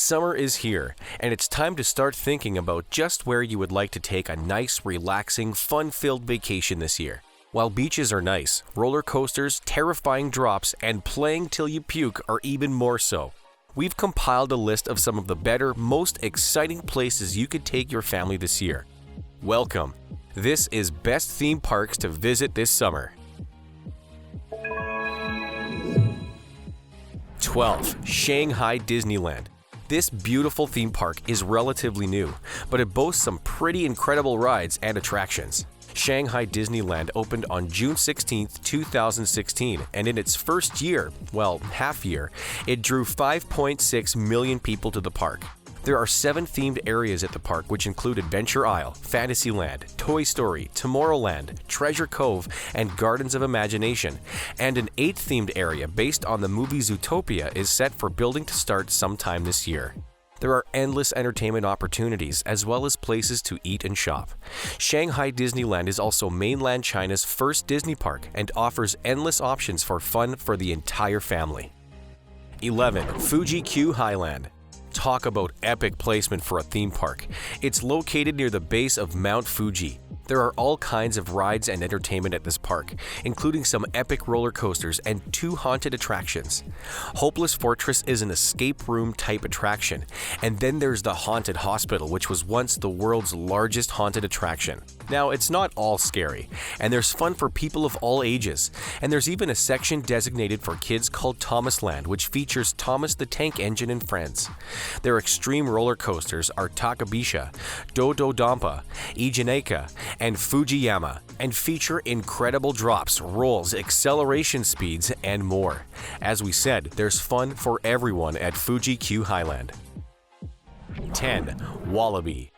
Summer is here, and it's time to start thinking about just where you would like to take a nice, relaxing, fun-filled vacation this year. While beaches are nice, roller coasters, terrifying drops, and playing till you puke are even more so. We've compiled a list of some of the better, most exciting places you could take your family this year. Welcome. This is Best Theme Parks to Visit this Summer. 12. Shanghai Disneyland. This beautiful theme park is relatively new, but it boasts some pretty incredible rides and attractions. Shanghai Disneyland opened on June 16, 2016, and in its first year, half year, it drew 5.6 million people to the park. There are 7 themed areas at the park, which include Adventure Isle, Fantasyland, Toy Story, Tomorrowland, Treasure Cove, and Gardens of Imagination, and an 8th themed area based on the movie Zootopia is set for building to start sometime this year. There are endless entertainment opportunities as well as places to eat and shop. Shanghai Disneyland is also mainland China's first Disney park and offers endless options for fun for the entire family. 11. FujiQ Highland. Talk about epic placement for a theme park. It's located near the base of Mount Fuji. There are all kinds of rides and entertainment at this park, including some epic roller coasters and 2 haunted attractions. Hopeless Fortress is an escape room type attraction, and then there's the Haunted Hospital, which was once the world's largest haunted attraction. Now, it's not all scary, and there's fun for people of all ages, and there's even a section designated for kids called Thomasland, which features Thomas the Tank Engine and friends. Their extreme roller coasters are Takabisha, Dododampa, Ijaneka, and Fujiyama, and feature incredible drops, rolls, acceleration speeds, and more. As we said, there's fun for everyone at FujiQ Highland. 10. Wallaby.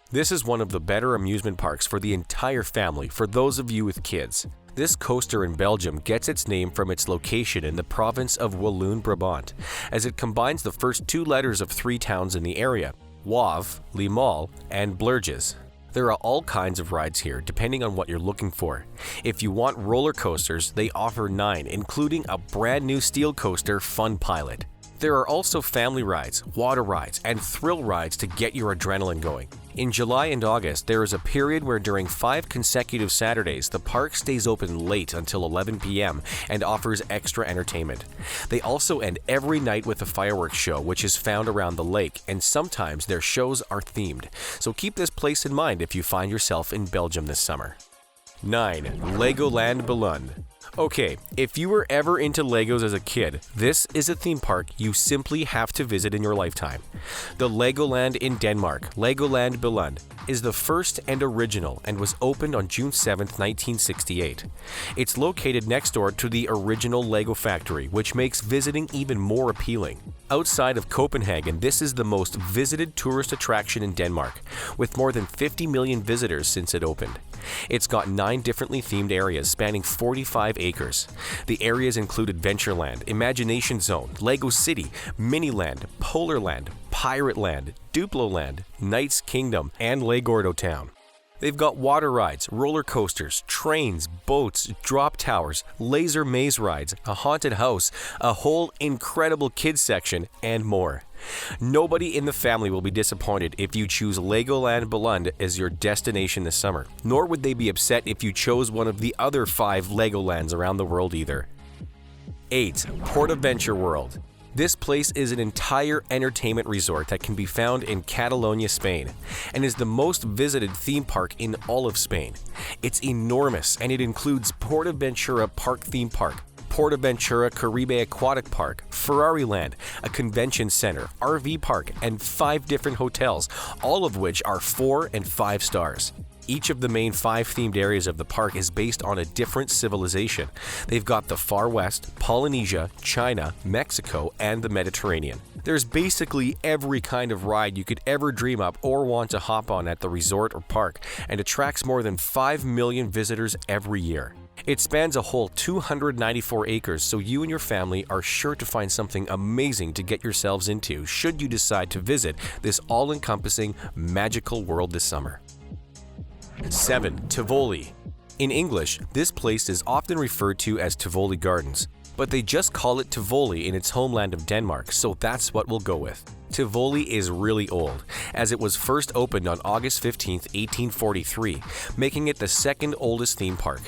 This is one of the better amusement parks for the entire family for those of you with kids. This coaster in Belgium gets its name from its location in the province of Walloon-Brabant, as it combines the first 2 letters of 3 towns in the area, Wav, Limahl, and Blurges. There are all kinds of rides here, depending on what you're looking for. If you want roller coasters, they offer 9, including a brand new steel coaster, Fun Pilot. There are also family rides, water rides, and thrill rides to get your adrenaline going. In July and August, there is a period where during 5 consecutive Saturdays, the park stays open late until 11 p.m. and offers extra entertainment. They also end every night with a fireworks show, which is found around the lake, and sometimes their shows are themed. So keep this place in mind if you find yourself in Belgium this summer. 9. Legoland Billund. Okay, if you were ever into Legos as a kid, this is a theme park you simply have to visit in your lifetime. The Legoland in Denmark, Legoland Billund, is the first and original and was opened on June 7, 1968. It's located next door to the original Lego factory, which makes visiting even more appealing. Outside of Copenhagen, this is the most visited tourist attraction in Denmark, with more than 50 million visitors since it opened. It's got 9 differently themed areas spanning 45 acres. The areas include Adventureland, Imagination Zone, Lego City, Miniland, Polarland, Pirate Land, Duplo Land, Knight's Kingdom, and Legordo Town. They've got water rides, roller coasters, trains, boats, drop towers, laser maze rides, a haunted house, a whole incredible kids section, and more. Nobody in the family will be disappointed if you choose Legoland Billund as your destination this summer, nor would they be upset if you chose one of the other 5 Legolands around the world either. 8. Portaventure World. This place is an entire entertainment resort that can be found in Catalonia, Spain, and is the most visited theme park in all of Spain. It's enormous, and it includes PortAventura Park Theme Park, PortAventura Caribe Aquatic Park, Ferrariland, a convention center, RV park, and 5 different hotels, all of which are 4 and 5 stars. Each of the main 5 themed areas of the park is based on a different civilization. They've got the Far West, Polynesia, China, Mexico, and the Mediterranean. There's basically every kind of ride you could ever dream up or want to hop on at the resort or park, and attracts more than 5 million visitors every year. It spans a whole 294 acres, so you and your family are sure to find something amazing to get yourselves into should you decide to visit this all-encompassing, magical world this summer. 7. Tivoli. In English, this place is often referred to as Tivoli Gardens, but they just call it Tivoli in its homeland of Denmark, so that's what we'll go with. Tivoli is really old, as it was first opened on August 15, 1843, making it the second oldest theme park.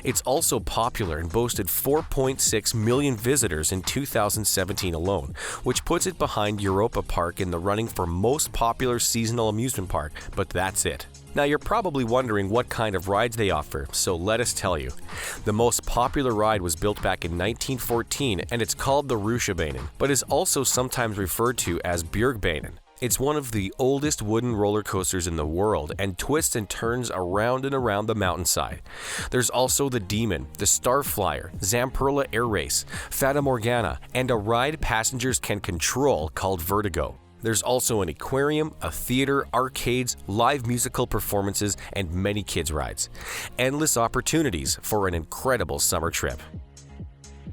It's also popular and boasted 4.6 million visitors in 2017 alone, which puts it behind Europa Park in the running for most popular seasonal amusement park, but that's it. Now you're probably wondering what kind of rides they offer, so let us tell you. The most popular ride was built back in 1914 and it's called the Rutsjebanen, but is also sometimes referred to as Bjergbanen. It's one of the oldest wooden roller coasters in the world and twists and turns around and around the mountainside. There's also the Demon, the Starflyer, Zamperla Air Race, Fata Morgana, and a ride passengers can control called Vertigo. There's also an aquarium, a theater, arcades, live musical performances, and many kids' rides. Endless opportunities for an incredible summer trip.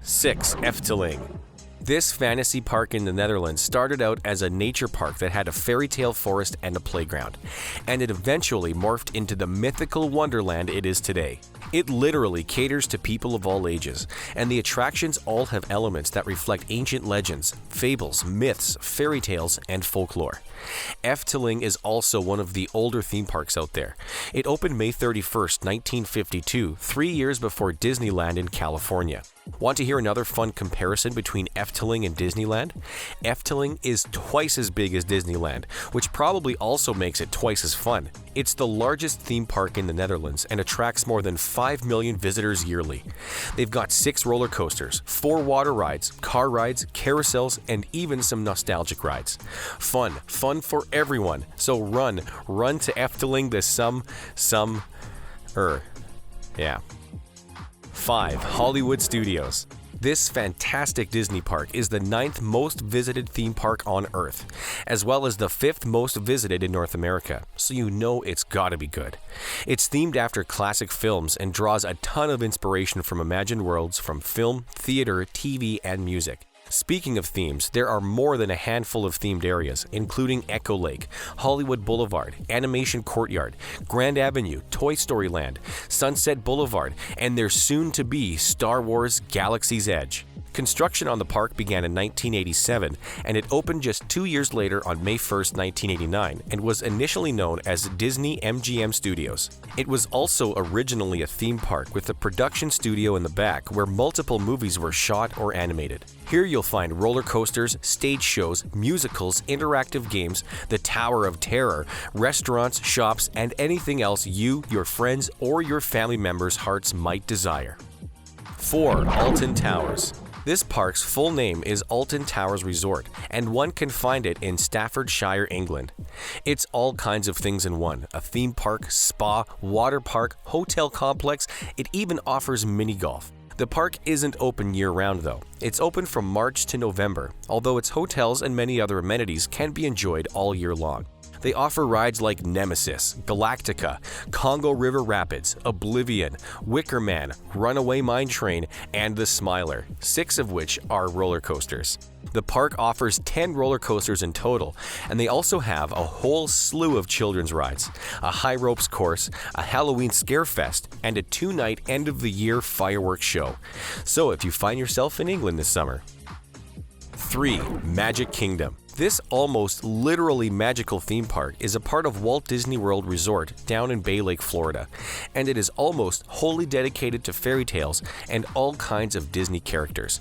6. Efteling. This fantasy park in the Netherlands started out as a nature park that had a fairy tale forest and a playground, and it eventually morphed into the mythical wonderland it is today. It literally caters to people of all ages, and the attractions all have elements that reflect ancient legends, fables, myths, fairy tales, and folklore. Efteling is also one of the older theme parks out there. It opened May 31st, 1952, 3 years before Disneyland in California. Want to hear another fun comparison between Efteling and Disneyland? Efteling is twice as big as Disneyland, which probably also makes it twice as fun. It's the largest theme park in the Netherlands and attracts more than 5 million visitors yearly. They've got 6 roller coasters, 4 water rides, car rides, carousels, and even some nostalgic rides. Fun for everyone. So run to Efteling this yeah. 5. Hollywood Studios. This fantastic Disney park is the 9th most visited theme park on Earth, as well as the 5th most visited in North America, so you know it's gotta be good. It's themed after classic films and draws a ton of inspiration from imagined worlds from film, theater, TV, and music. Speaking of themes, there are more than a handful of themed areas, including Echo Lake, Hollywood Boulevard, Animation Courtyard, Grand Avenue, Toy Story Land, Sunset Boulevard, and their soon-to-be Star Wars Galaxy's Edge. Construction on the park began in 1987, and it opened just 2 years later on May 1st, 1989, and was initially known as Disney-MGM Studios. It was also originally a theme park with a production studio in the back where multiple movies were shot or animated. Here you'll find roller coasters, stage shows, musicals, interactive games, the Tower of Terror, restaurants, shops, and anything else you, your friends, or your family members' hearts might desire. 4. Alton Towers. This park's full name is Alton Towers Resort, and one can find it in Staffordshire, England. It's all kinds of things in one: a theme park, spa, water park, hotel complex. It even offers mini golf. The park isn't open year-round though. It's open from March to November, although its hotels and many other amenities can be enjoyed all year long. They offer rides like Nemesis, Galactica, Congo River Rapids, Oblivion, Wicker Man, Runaway Mine Train, and the Smiler, 6 of which are roller coasters. The park offers 10 roller coasters in total, and they also have a whole slew of children's rides, a high ropes course, a Halloween scare fest, and a 2-night end-of-the-year fireworks show. So if you find yourself in England this summer. 3. Magic Kingdom. This almost literally magical theme park is a part of Walt Disney World Resort down in Bay Lake, Florida, and it is almost wholly dedicated to fairy tales and all kinds of Disney characters.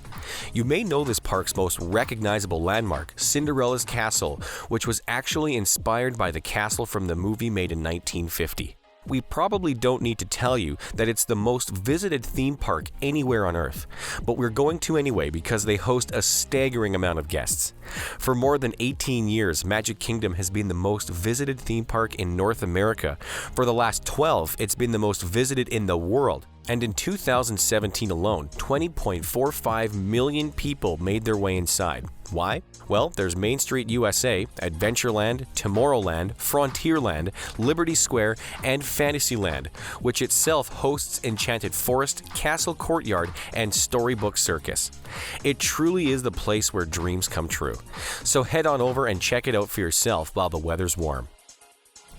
You may know this park's most recognizable landmark, Cinderella's Castle, which was actually inspired by the castle from the movie made in 1950. We probably don't need to tell you that it's the most visited theme park anywhere on Earth, but we're going to anyway because they host a staggering amount of guests. For more than 18 years, Magic Kingdom has been the most visited theme park in North America. For the last 12, it's been the most visited in the world. And in 2017 alone, 20.45 million people made their way inside. Why? Well, there's Main Street USA, Adventureland, Tomorrowland, Frontierland, Liberty Square, and Fantasyland, which itself hosts Enchanted Forest, Castle Courtyard, and Storybook Circus. It truly is the place where dreams come true. So head on over and check it out for yourself while the weather's warm.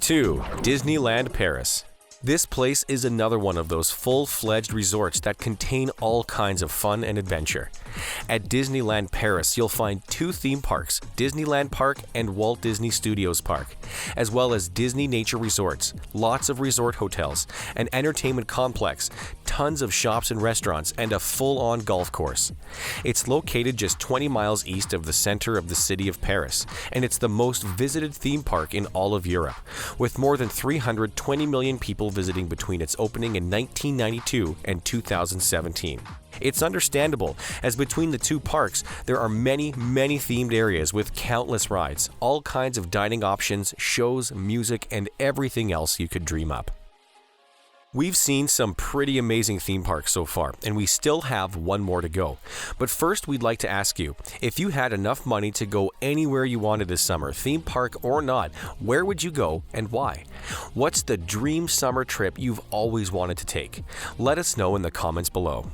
2. Disneyland Paris. This place is another one of those full-fledged resorts that contain all kinds of fun and adventure. At Disneyland Paris, you'll find 2 theme parks, Disneyland Park and Walt Disney Studios Park, as well as Disney Nature Resorts, lots of resort hotels, an entertainment complex, tons of shops and restaurants, and a full-on golf course. It's located just 20 miles east of the center of the city of Paris, and it's the most visited theme park in all of Europe, with more than 320 million people visiting between its opening in 1992 and 2017. It's understandable, as between the 2 parks, there are many themed areas with countless rides, all kinds of dining options, shows, music, and everything else you could dream up. We've seen some pretty amazing theme parks so far, and we still have one more to go. But first, we'd like to ask you, if you had enough money to go anywhere you wanted this summer, theme park or not, where would you go and why? What's the dream summer trip you've always wanted to take? Let us know in the comments below.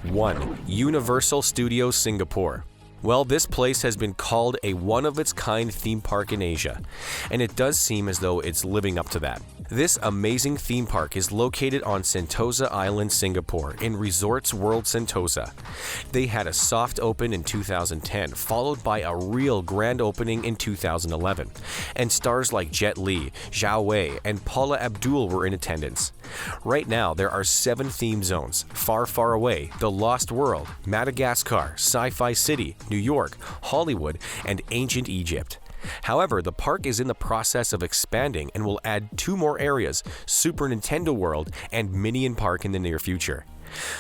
1. Universal Studios Singapore. Well, this place has been called a one-of-its-kind theme park in Asia, and it does seem as though it's living up to that. This amazing theme park is located on Sentosa Island, Singapore, in Resorts World Sentosa. They had a soft open in 2010, followed by a real grand opening in 2011, and stars like Jet Li, Zhao Wei, and Paula Abdul were in attendance. Right now, there are 7 theme zones: Far, Far Away, The Lost World, Madagascar, Sci-Fi City, New York, Hollywood, and Ancient Egypt. However, the park is in the process of expanding and will add 2 more areas, Super Nintendo World and Minion Park, in the near future.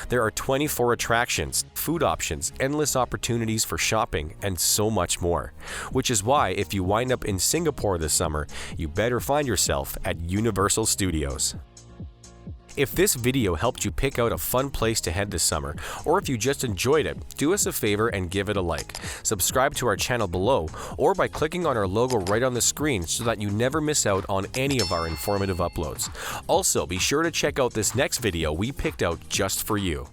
There are 24 attractions, food options, endless opportunities for shopping, and so much more. Which is why, if you wind up in Singapore this summer, you better find yourself at Universal Studios. If this video helped you pick out a fun place to head this summer, or if you just enjoyed it, do us a favor and give it a like. Subscribe to our channel below, or by clicking on our logo right on the screen so that you never miss out on any of our informative uploads. Also, be sure to check out this next video we picked out just for you.